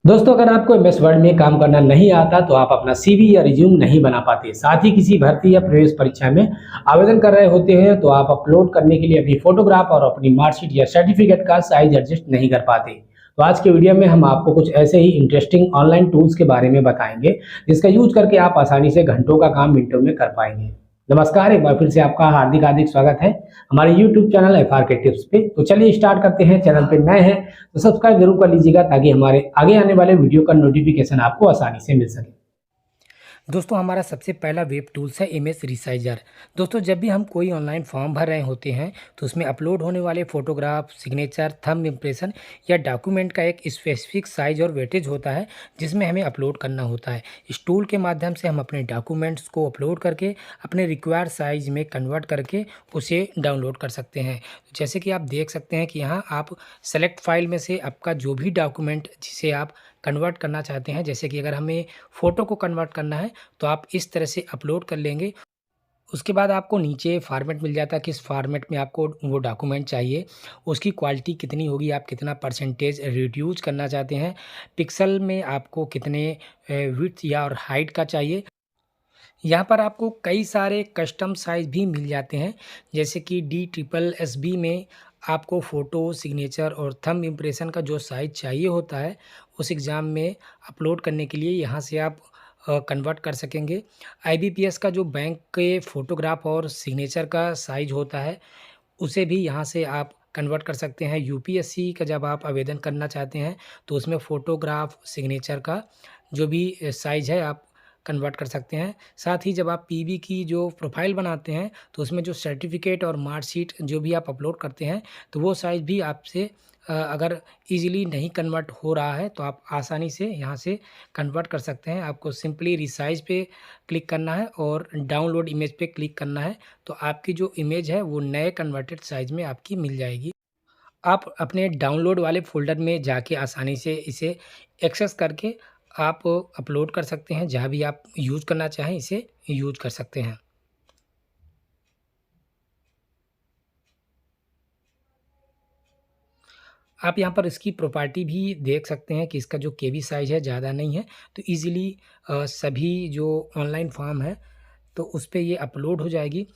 दोस्तों, अगर आपको एमएस वर्ड में काम करना नहीं आता तो आप अपना सीवी या रिज्यूम नहीं बना पाते। साथ ही किसी भर्ती या प्रवेश परीक्षा में आवेदन कर रहे होते हैं तो आप अपलोड करने के लिए अपनी फोटोग्राफ और अपनी मार्कशीट या सर्टिफिकेट का साइज एडजस्ट नहीं कर पाते। तो आज के वीडियो में हम आपको कुछ ऐसे ही इंटरेस्टिंग ऑनलाइन टूल्स के बारे में बताएंगे जिसका यूज करके आप आसानी से घंटों का काम मिनटों में कर पाएंगे। नमस्कार, एक बार फिर से आपका हार्दिक हार्दिक स्वागत है हमारे YouTube चैनल एफआर के टिप्स पे। तो चलिए स्टार्ट करते हैं। चैनल पे नए हैं तो सब्सक्राइब जरूर कर लीजिएगा ताकि हमारे आगे आने वाले वीडियो का नोटिफिकेशन आपको आसानी से मिल सके। दोस्तों, हमारा सबसे पहला वेब टूल्स है इमेज रिसाइजर। दोस्तों, जब भी हम कोई ऑनलाइन फॉर्म भर रहे होते हैं तो उसमें अपलोड होने वाले फोटोग्राफ, सिग्नेचर, थंब इम्प्रेशन या डॉक्यूमेंट का एक स्पेसिफिक साइज और वेटेज होता है जिसमें हमें अपलोड करना होता है। इस टूल के माध्यम से हम अपने डॉक्यूमेंट्स को अपलोड करके अपने रिक्वायर्ड साइज में कन्वर्ट करके उसे डाउनलोड कर सकते हैं। जैसे कि आप देख सकते हैं कि यहाँ आप सेलेक्ट फाइल में से आपका जो भी डॉक्यूमेंट जिसे आप कन्वर्ट करना चाहते हैं, जैसे कि अगर हमें फ़ोटो को कन्वर्ट करना है तो आप इस तरह से अपलोड कर लेंगे। उसके बाद आपको नीचे फॉर्मेट मिल जाता है, किस फॉर्मेट में आपको वो डॉक्यूमेंट चाहिए, उसकी क्वालिटी कितनी होगी, आप कितना परसेंटेज रिड्यूस करना चाहते हैं, पिक्सल में आपको कितने विड्थ या और हाइट का चाहिए। यहाँ पर आपको कई सारे कस्टम साइज़ भी मिल जाते हैं, जैसे कि DSSB में आपको फ़ोटो, सिग्नेचर और थंब इम्प्रेशन का जो साइज़ चाहिए होता है, उस एग्ज़ाम में अपलोड करने के लिए यहाँ से आप कन्वर्ट कर सकेंगे। IBPS का जो बैंक के फ़ोटोग्राफ और सिग्नेचर का साइज़ होता है, उसे भी यहाँ से आप कन्वर्ट कर सकते हैं। UPSC का जब आप आवेदन करना चाहते हैं, तो उसमें फ़ोटोग्राफ, सिग्नेचर का जो भी साइज़ है आप कन्वर्ट कर सकते हैं। साथ ही जब आप पीबी की जो प्रोफ़ाइल बनाते हैं, तो उसमें जो सर्टिफ़िकेट और मार्कशीट जो भी आप अपलोड करते हैं, तो वो साइज़ भी आपसे अगर ईज़िली नहीं कन्वर्ट हो रहा है, तो आप आसानी से यहाँ से कन्वर्ट कर सकते हैं। आपको सिंपली रिसाइज़ पे क्लिक करना है और डाउनलोड इमेज पे क्लिक करना है, तो आपकी जो इमेज है, वो नए कन्वर्टेड साइज़ में आपकी मिल जाएगी। आप अपने डाउनलोड वाले फ़ोल्डर में जाके आसानी से इसे एक्सेस करके आप अपलोड कर सकते हैं, जहाँ भी आप यूज़ करना चाहें इसे यूज़ कर सकते हैं। आप यहाँ पर इसकी प्रॉपर्टी भी देख सकते हैं कि इसका जो केबी साइज़ है ज़्यादा नहीं है, तो ईज़िली सभी जो ऑनलाइन फॉर्म है तो उस पे ये अपलोड हो जाएगी।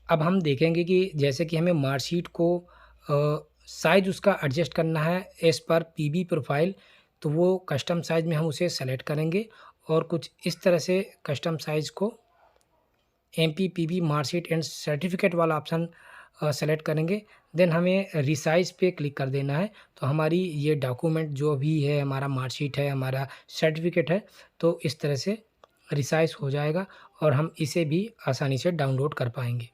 अब हम देखेंगे कि जैसे कि हमें मार्कशीट को साइज़ उसका एडजस्ट करना है एज़ पर पीबी प्रोफ़ाइल, तो वो कस्टम साइज़ में हम उसे सेलेक्ट करेंगे और कुछ इस तरह से कस्टम साइज़ को MPPB मार्कशीट एंड सर्टिफ़िकेट वाला ऑप्शन सेलेक्ट करेंगे। देन हमें रिसाइज़ पे क्लिक कर देना है, तो हमारी ये डॉक्यूमेंट जो भी है, हमारा मार्कशीट है, हमारा सर्टिफ़िकेट है, तो इस तरह से रिसाइज़ हो जाएगा और हम इसे भी आसानी से डाउनलोड कर पाएँगे।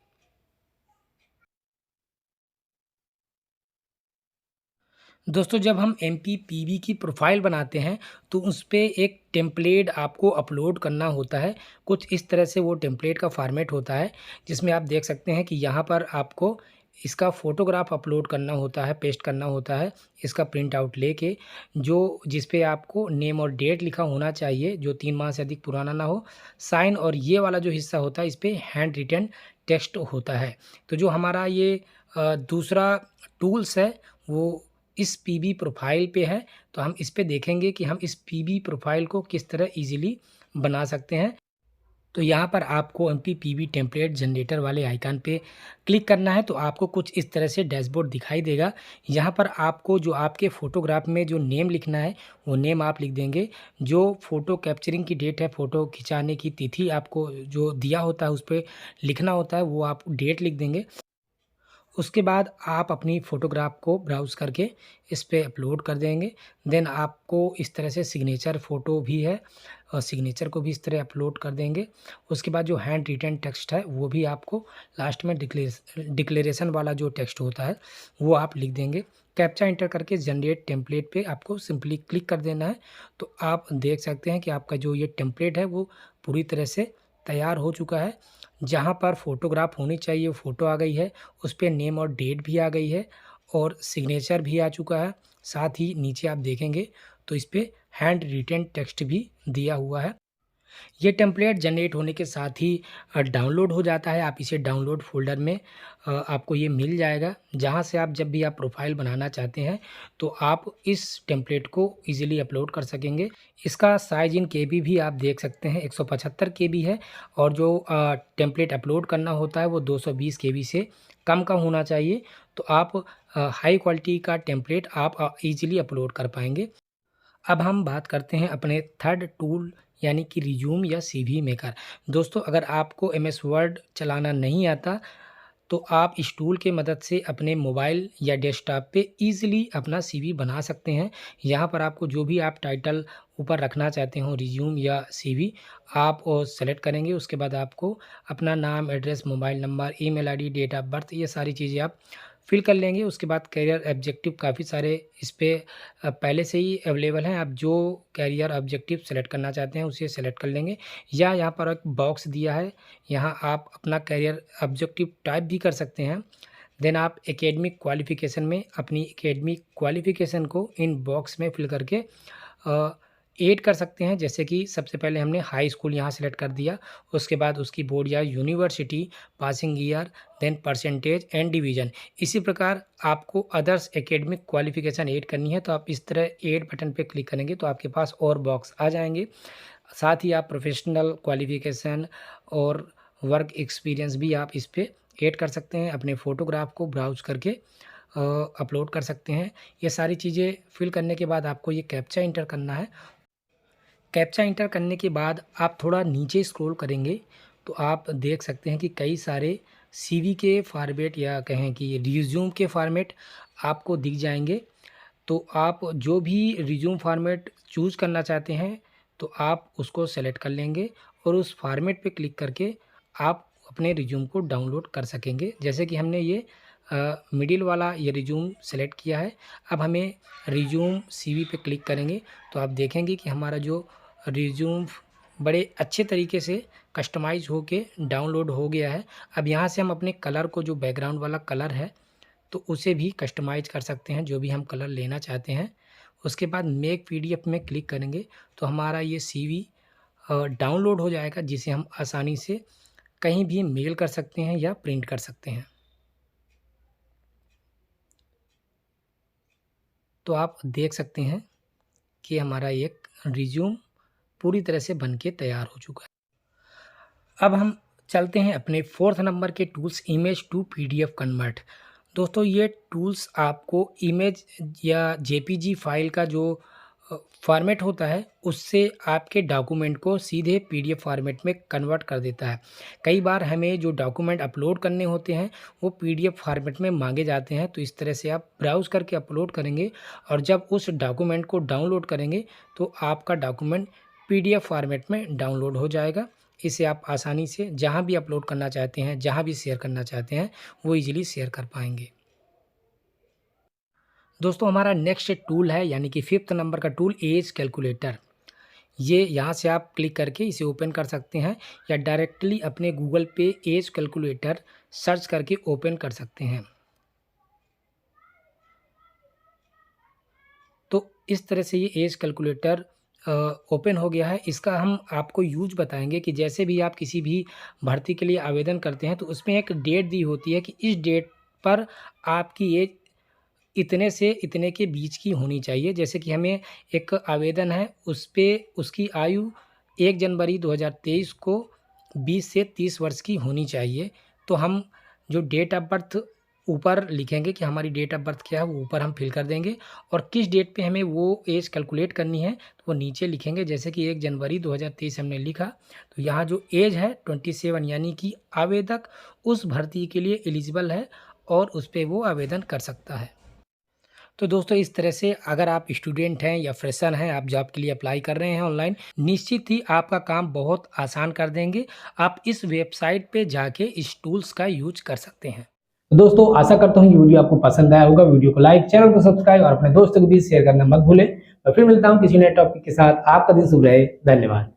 दोस्तों, जब हम MPPB की प्रोफ़ाइल बनाते हैं, तो उस पे एक टेम्पलेट आपको अपलोड करना होता है। कुछ इस तरह से वो टेम्पलेट का फ़ॉर्मेट होता है, जिसमें आप देख सकते हैं कि यहाँ पर आपको इसका फ़ोटोग्राफ अपलोड करना होता है, पेस्ट करना होता है, इसका प्रिंट आउट लेके, जो जिस पे आपको नेम और डेट लिखा होना चाहिए, जो 3 माह से अधिक पुराना ना हो। साइन और ये वाला जो हिस्सा होता है, इस पे हैंड रिटन टेक्स्ट होता है। तो जो हमारा ये दूसरा टूल्स है, वो इस पीबी प्रोफ़ाइल पे है, तो हम इस पे देखेंगे कि हम इस पीबी प्रोफ़ाइल को किस तरह ईज़िली बना सकते हैं। तो यहाँ पर आपको MPPB टेम्पलेट जनरेटर वाले आइकन पे क्लिक करना है, तो आपको कुछ इस तरह से डैशबोर्ड दिखाई देगा। यहाँ पर आपको जो आपके फ़ोटोग्राफ में जो नेम लिखना है, वो नेम आप लिख देंगे। जो फ़ोटो कैप्चरिंग की डेट है, फ़ोटो खिंचाने की तिथि आपको जो दिया होता है, उस पे लिखना होता है, वो आप डेट लिख देंगे। उसके बाद आप अपनी फ़ोटोग्राफ को ब्राउज़ करके इस पे अपलोड कर देंगे। देन आपको इस तरह से सिग्नेचर फ़ोटो भी है और सिग्नेचर को भी इस तरह अपलोड कर देंगे। उसके बाद जो हैंड रिटन टेक्स्ट है, वो भी आपको लास्ट में डिक्लेरेशन वाला जो टेक्स्ट होता है, वो आप लिख देंगे। कैप्चा एंटर करके जनरेट टेम्पलेट पे आपको सिंपली क्लिक कर देना है। तो आप देख सकते हैं कि आपका जो ये टेम्पलेट है, वो पूरी तरह से तैयार हो चुका है। जहाँ पर फ़ोटोग्राफ होनी चाहिए, वो फ़ोटो आ गई है, उस पे नेम और डेट भी आ गई है और सिग्नेचर भी आ चुका है। साथ ही नीचे आप देखेंगे तो इस पे हैंड रिटेन टेक्स्ट भी दिया हुआ है। ये टेम्पलेट जनरेट होने के साथ ही डाउनलोड हो जाता है। आप इसे डाउनलोड फ़ोल्डर में आपको ये मिल जाएगा, जहाँ से आप जब भी आप प्रोफ़ाइल बनाना चाहते हैं तो आप इस टेम्पलेट को ईज़िली अपलोड कर सकेंगे। इसका साइज़ इन केबी भी आप देख सकते हैं 175 केबी है, और जो टेम्पलेट अपलोड करना होता है वो 220 केबी से कम का होना चाहिए। तो आप हाई क्वालिटी का टेम्पलेट आप ईज़िली अपलोड कर पाएँगे। अब हम बात करते हैं अपने थर्ड टूल यानी कि रिज्यूम या सीवी मेकर। दोस्तों, अगर आपको एमएस वर्ड चलाना नहीं आता तो आप इस टूल के मदद से अपने मोबाइल या डेस्कटॉप पे ईज़िली अपना सीवी बना सकते हैं। यहाँ पर आपको जो भी आप टाइटल ऊपर रखना चाहते हो, रिज्यूम या सीवी, आप सेलेक्ट करेंगे। उसके बाद आपको अपना नाम, address, mobile number, email ID, date of birth, ये सारी चीज़ें आप फिल कर लेंगे। उसके बाद करियर ऑब्जेक्टिव काफ़ी सारे इस पे पहले से ही अवेलेबल हैं। आप जो करियर ऑब्जेक्टिव सेलेक्ट करना चाहते हैं उसे सेलेक्ट कर लेंगे, या यहाँ पर एक बॉक्स दिया है, यहाँ आप अपना करियर ऑब्जेक्टिव टाइप भी कर सकते हैं। देन आप एकेडमिक क्वालिफ़िकेशन में अपनी एकेडमिक क्वालिफ़िकेशन को इन बॉक्स में फिल करके ऐड कर सकते हैं। जैसे कि सबसे पहले हमने हाई स्कूल यहाँ सेलेक्ट कर दिया, उसके बाद उसकी बोर्ड या university, passing year, then percentage and division. इसी प्रकार आपको अदर्स एकेडमिक क्वालिफ़िकेशन ऐड करनी है तो आप इस तरह ऐड बटन पे क्लिक करेंगे तो आपके पास और बॉक्स आ जाएंगे। साथ ही आप प्रोफेशनल क्वालिफ़िकेशन और वर्क एक्सपीरियंस भी आप इस पे ऐड कर सकते हैं। अपने फ़ोटोग्राफ को ब्राउज़ करके अपलोड कर सकते हैं। ये सारी चीज़ें फिल करने के बाद आपको ये कैप्चा इंटर करना है। कैप्चा इंटर करने के बाद आप थोड़ा नीचे स्क्रॉल करेंगे तो आप देख सकते हैं कि कई सारे सीवी के फॉर्मेट या कहें कि रिज्यूम के फॉर्मेट आपको दिख जाएंगे। तो आप जो भी रिज्यूम फॉर्मेट चूज़ करना चाहते हैं तो आप उसको सेलेक्ट कर लेंगे और उस फॉर्मेट पे क्लिक करके आप अपने रिज्यूम को डाउनलोड कर सकेंगे। जैसे कि हमने ये मिडिल वाला ये रिज्यूम सेलेक्ट किया है। अब हमें रिज्यूम सीवी पे क्लिक करेंगे तो आप देखेंगे कि हमारा जो रिज्यूम बड़े अच्छे तरीके से कस्टमाइज होके डाउनलोड हो गया है। अब यहाँ से हम अपने कलर को, जो बैकग्राउंड वाला कलर है, तो उसे भी कस्टमाइज कर सकते हैं, जो भी हम कलर लेना चाहते हैं। उसके बाद मेक पीडीएफ में क्लिक करेंगे तो हमारा ये सीवी डाउनलोड हो जाएगा, जिसे हम आसानी से कहीं भी मेल कर सकते हैं या प्रिंट कर सकते हैं। तो आप देख सकते हैं कि हमारा एक रिज्यूम पूरी तरह से बन के तैयार हो चुका है। अब हम चलते हैं अपने फोर्थ नंबर के tools, image to PDF convert. दोस्तों, ये टूल्स आपको इमेज या जेपीजी फाइल का जो फॉर्मेट होता है उससे आपके डॉक्यूमेंट को सीधे पीडीएफ फॉर्मेट में कन्वर्ट कर देता है। कई बार हमें जो डॉक्यूमेंट अपलोड करने होते हैं वो पीडीएफ फॉर्मेट में मांगे जाते हैं। तो इस तरह से आप ब्राउज़ करके अपलोड करेंगे और जब उस डॉक्यूमेंट को डाउनलोड करेंगे तो आपका डॉक्यूमेंट पीडीएफ फॉर्मेट में डाउनलोड हो जाएगा। इसे आप आसानी से जहाँ भी अपलोड करना चाहते हैं, जहाँ भी शेयर करना चाहते हैं, वो ईज़िली शेयर कर पाएंगे। दोस्तों, हमारा नेक्स्ट टूल है यानी कि फिफ्थ नंबर का टूल, एज कैलकुलेटर। ये यहाँ से आप क्लिक करके इसे ओपन कर सकते हैं या डायरेक्टली अपने गूगल पे एज कैलकुलेटर सर्च करके ओपन कर सकते हैं। तो इस तरह से ये एज कैलकुलेटर ओपन हो गया है। इसका हम आपको यूज बताएंगे कि जैसे भी आप किसी भी भर्ती के लिए आवेदन करते हैं तो उसमें एक डेट दी होती है कि इस डेट पर आपकी एज इतने से इतने के बीच की होनी चाहिए। जैसे कि हमें एक आवेदन है, उस पे उसकी आयु 1 जनवरी 2023 को 20 से 30 वर्ष की होनी चाहिए। तो हम जो डेट ऑफ बर्थ ऊपर लिखेंगे कि हमारी डेट ऑफ बर्थ क्या है, वो ऊपर हम फिल कर देंगे और किस डेट पे हमें वो एज कैलकुलेट करनी है तो वो नीचे लिखेंगे। जैसे कि 1 जनवरी 2023 हमने लिखा तो यहाँ जो एज है 27, यानी कि आवेदक उस भर्ती के लिए एलिजिबल है और उस पर वो आवेदन कर सकता है। तो दोस्तों, इस तरह से अगर आप स्टूडेंट हैं या फ्रेशर हैं, आप जॉब के लिए अप्लाई कर रहे हैं ऑनलाइन, निश्चित ही आपका काम बहुत आसान कर देंगे। आप इस वेबसाइट पे जाके इस टूल्स का यूज कर सकते हैं। तो दोस्तों, आशा करता हूँ ये वीडियो आपको पसंद आया होगा। वीडियो को लाइक, चैनल को सब्सक्राइब और अपने दोस्तों के बीच शेयर करना मत भूलें। और फिर मिलता हूँ किसी नए टॉपिक के साथ। आपका दिन शुभ रहे। धन्यवाद।